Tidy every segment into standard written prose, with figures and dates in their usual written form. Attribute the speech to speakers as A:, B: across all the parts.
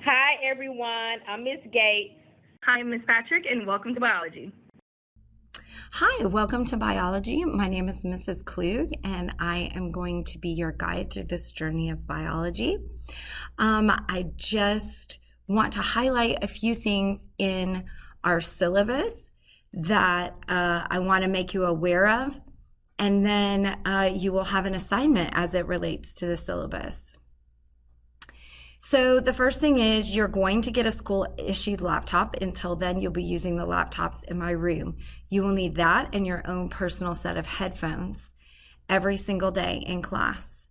A: Hi, everyone. I'm Miss Gates.
B: Hi, Miss Patrick, and welcome to biology.
C: Hi, welcome to biology. My name is Mrs. Klug, and I am going to be your guide through this journey of biology. I just want to highlight a few things in our syllabus that I want to make you aware of, and then you will have an assignment as it relates to the syllabus. So the first thing is you're going to get a school-issued laptop. Until then, you'll be using the laptops in my room. You will need that and your own personal set of headphones every single day in class.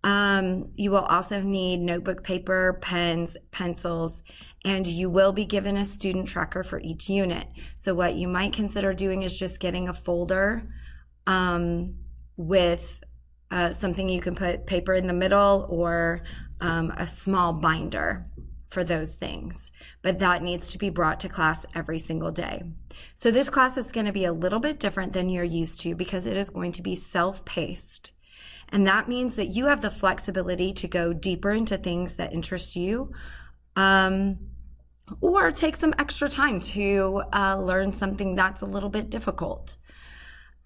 C: You will also need notebook paper, pens, pencils, and you will be given a student tracker for each unit. So what you might consider doing is just getting a folder with something you can put paper in the middle, or a small binder for those things. But that needs to be brought to class every single day. So this class is going to be a little bit different than you're used to because it is going to be self-paced. And that means that you have the flexibility to go deeper into things that interest you, or take some extra time to learn something that's a little bit difficult.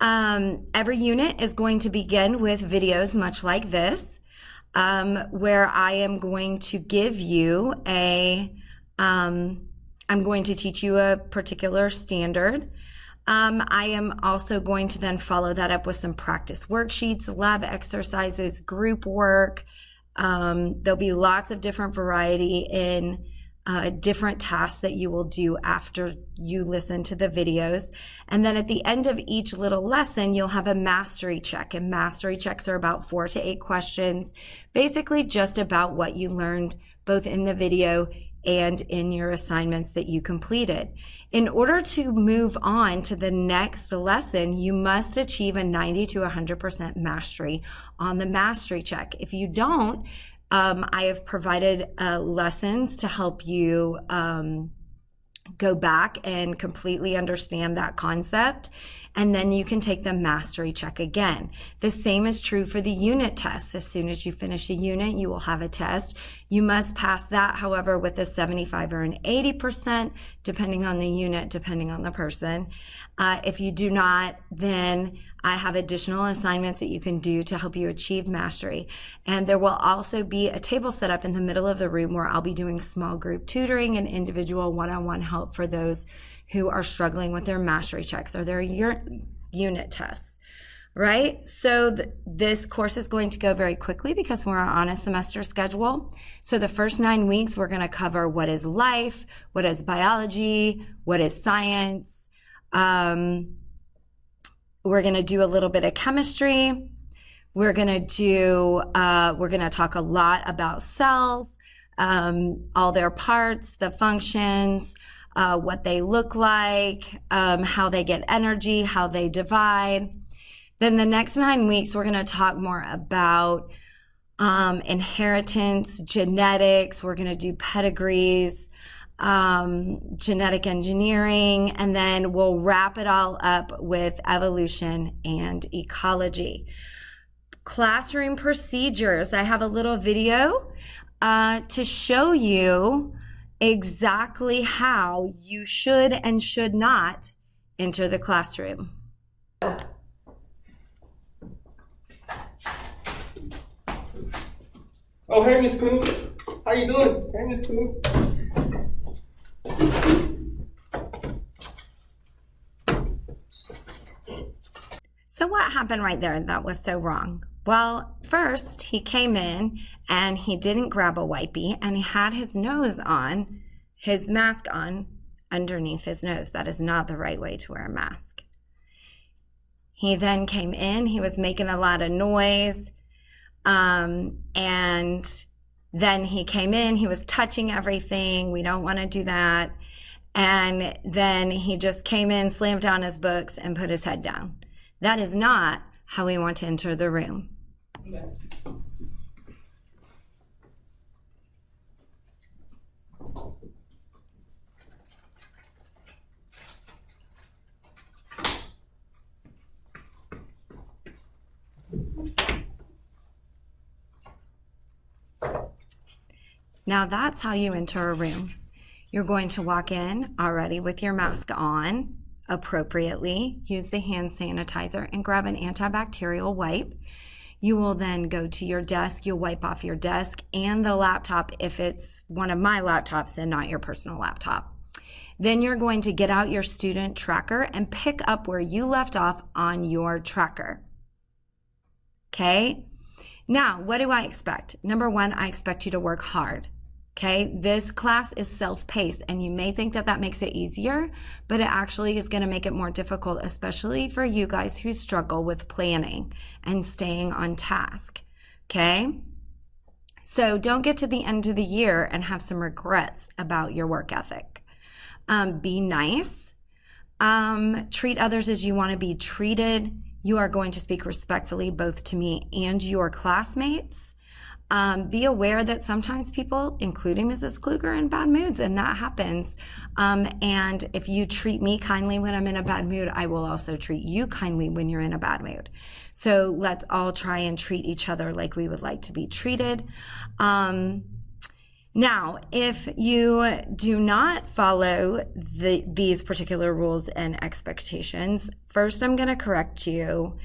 C: Every unit is going to begin with videos much like this, where I am going to give you I'm going to teach you a particular standard. I am also going to then follow that up with some practice worksheets, lab exercises, group work. There'll be lots of different variety in different tasks that you will do after you listen to the videos. And then at the end of each little lesson, you'll have a mastery check. And mastery checks are about 4 to 8 questions, basically just about what you learned both in the video and in your assignments that you completed. In order to move on to the next lesson, you must achieve a 90 to 100% mastery on the mastery check. If you don't, I have provided lessons to help you go back and completely understand that concept, and then you can take the mastery check again. The same is true for the unit tests. As soon as you finish a unit, you will have a test. You must pass that, however, with a 75 or an 80%, depending on the unit, depending on the person. If you do not, then I have additional assignments that you can do to help you achieve mastery. And there will also be a table set up in the middle of the room where I'll be doing small group tutoring and individual one-on-one help for those who are struggling with their mastery checks or their unit tests, right? So this course is going to go very quickly because we're on a semester schedule. So the first 9 weeks, we're going to cover what is life, what is biology, what is science. We're going to do a little bit of chemistry. We're going to talk a lot about cells, all their parts, the functions, what they look like, how they get energy, how they divide. Then the next 9 weeks, we're going to talk more about inheritance, genetics. We're going to do pedigrees, genetic engineering, and then we'll wrap it all up with evolution and ecology. Classroom procedures. I have a little video to show you exactly how you should and should not enter the classroom.
D: Oh, hey, Miss Klug. How you doing? Hey, Miss Klug.
C: So what happened right there that was so wrong? Well, first he came in and he didn't grab a wipey and he had his nose on, his mask on underneath his nose. That is not the right way to wear a mask. He then came in, he was making a lot of noise, and then he came in, he was touching everything. We don't want to do that. And then he just came in, slammed down his books, and put his head down. That is not how we want to enter the room.
D: Okay.
C: Now that's how you enter a room. You're going to walk in already with your mask on appropriately, use the hand sanitizer, and grab an antibacterial wipe. You will then go to your desk, you'll wipe off your desk and the laptop if it's one of my laptops and not your personal laptop. Then you're going to get out your student tracker and pick up where you left off on your tracker. Okay? Now, what do I expect? Number one, I expect you to work hard. Okay, this class is self-paced, and you may think that that makes it easier, but it actually is going to make it more difficult, especially for you guys who struggle with planning and staying on task. Okay, so don't get to the end of the year and have some regrets about your work ethic. Be nice. Treat others as you want to be treated. You are going to speak respectfully both to me and your classmates. Be aware that sometimes people, including Mrs. Kluger, are in bad moods, and that happens. And if you treat me kindly when I'm in a bad mood, I will also treat you kindly when you're in a bad mood. So let's all try and treat each other like we would like to be treated. Now, if you do not follow these particular rules and expectations, first I'm going to correct you,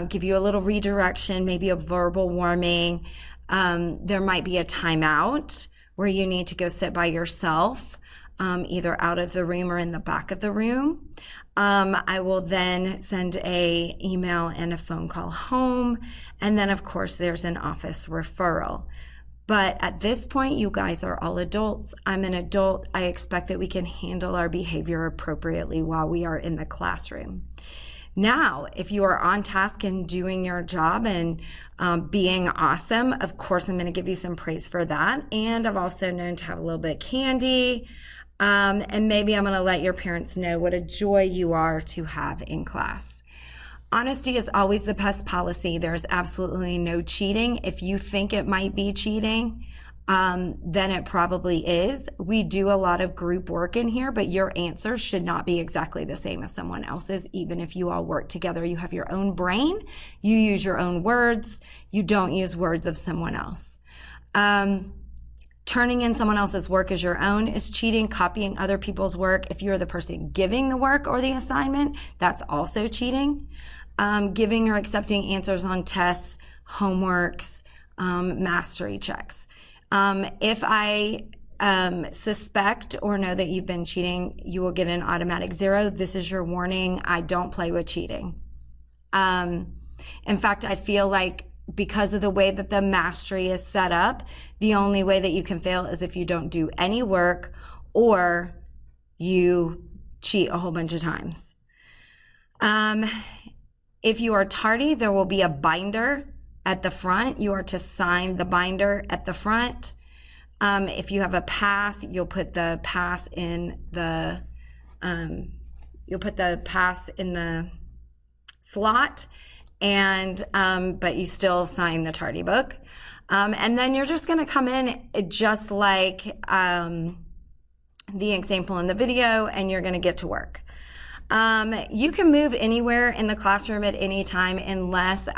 C: give you a little redirection, maybe a verbal warning. There might be a timeout where you need to go sit by yourself, either out of the room or in the back of the room. I will then send an email and a phone call home. And then, of course, there's an office referral. But at this point, you guys are all adults. I'm an adult. I expect that we can handle our behavior appropriately while we are in the classroom. Now, if you are on task and doing your job and being awesome, of course, I'm going to give you some praise for that. And I've also known to have a little bit of candy. And maybe I'm going to let your parents know what a joy you are to have in class. Honesty is always the best policy. There's absolutely no cheating. If you think it might be cheating, then it probably is. We do a lot of group work in here, but your answers should not be exactly the same as someone else's, even if you all work together. You have your own brain. You use your own words. You don't use words of someone else. Turning in someone else's work as your own is cheating. Copying other people's work, if you're the person giving the work or the assignment, that's also cheating. Giving or accepting answers on tests, homeworks, mastery checks. If I suspect or know that you've been cheating, you will get an automatic 0. This is your warning. I don't play with cheating. In fact, I feel like because of the way that the mastery is set up, the only way that you can fail is if you don't do any work or you cheat a whole bunch of times. If you are tardy, there will be a binder at the front. You are to sign the binder at the front. If you have a pass, you'll put the pass in the slot, and but you still sign the tardy book. And then you're just going to come in just like the example in the video, and you're going to get to work. You can move anywhere in the classroom at any time unless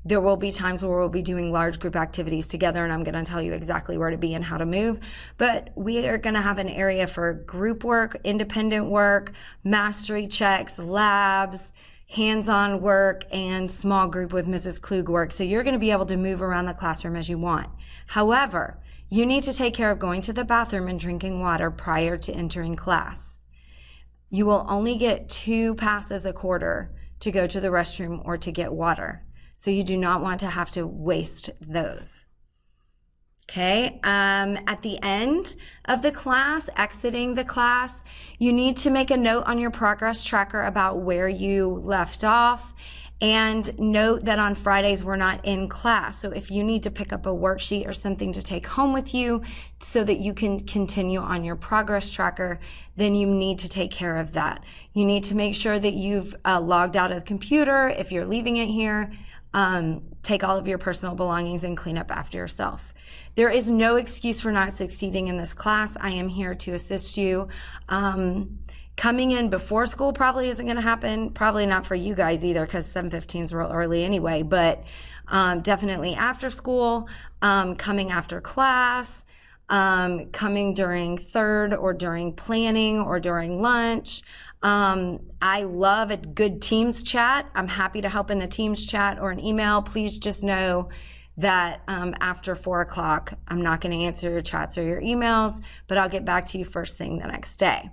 C: there will be times where we'll be doing large group activities together, and I'm going to tell you exactly where to be and how to move. But we are going to have an area for group work, independent work, mastery checks, labs, hands-on work, and small group with Mrs. Klug work. So you're going to be able to move around the classroom as you want. However, you need to take care of going to the bathroom and drinking water prior to entering class. You will only get 2 passes a quarter to go to the restroom or to get water. So you do not want to have to waste those. Okay, at the end of the class, exiting the class, you need to make a note on your progress tracker about where you left off, and note that on Fridays we're not in class. So if you need to pick up a worksheet or something to take home with you so that you can continue on your progress tracker, then you need to take care of that. You need to make sure that you've logged out of the computer. If you're leaving it here, take all of your personal belongings and clean up after yourself. There is no excuse for not succeeding in this class. I am here to assist you. Coming in before school probably isn't going to happen. Probably not for you guys either, because 7:15 is real early anyway. But definitely after school, coming after class, coming during third or during planning or during lunch. I love a good Teams chat. I'm happy to help in the Teams chat or an email. Please just know that after 4 o'clock, I'm not going to answer your chats or your emails, but I'll get back to you first thing the next day.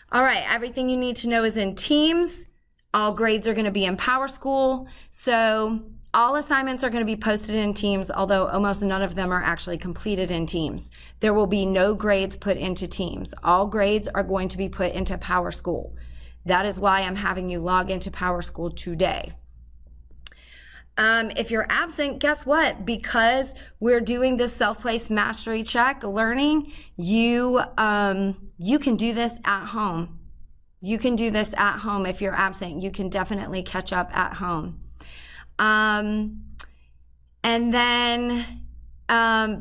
C: All right, everything you need to know is in Teams. All grades are going to be in PowerSchool. So all assignments are going to be posted in Teams, although almost none of them are actually completed in Teams. There will be no grades put into Teams. All grades are going to be put into PowerSchool. That is why I'm having you log into PowerSchool today. If you're absent, guess what? Because we're doing this self-paced mastery check learning, you can do this at home. You can do this at home. If you're absent, you can definitely catch up at home. And then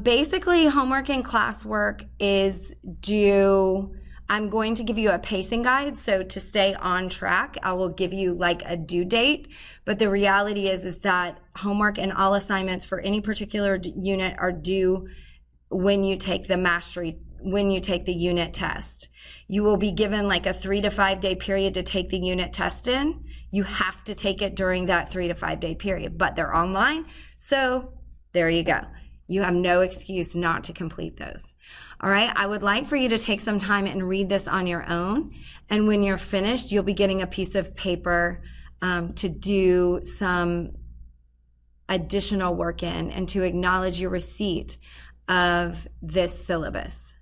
C: basically homework and classwork is due. I'm going to give you a pacing guide. So to stay on track, I will give you like a due date. But the reality is that homework and all assignments for any particular unit are due when you take the unit test. You will be given like a 3 to 5 day period to take the unit test in. You have to take it during that 3 to 5 day period, but they're online. So there you go. You have no excuse not to complete those. All right. I would like for you to take some time and read this on your own. And when you're finished, you'll be getting a piece of paper to do some additional work in and to acknowledge your receipt of this syllabus.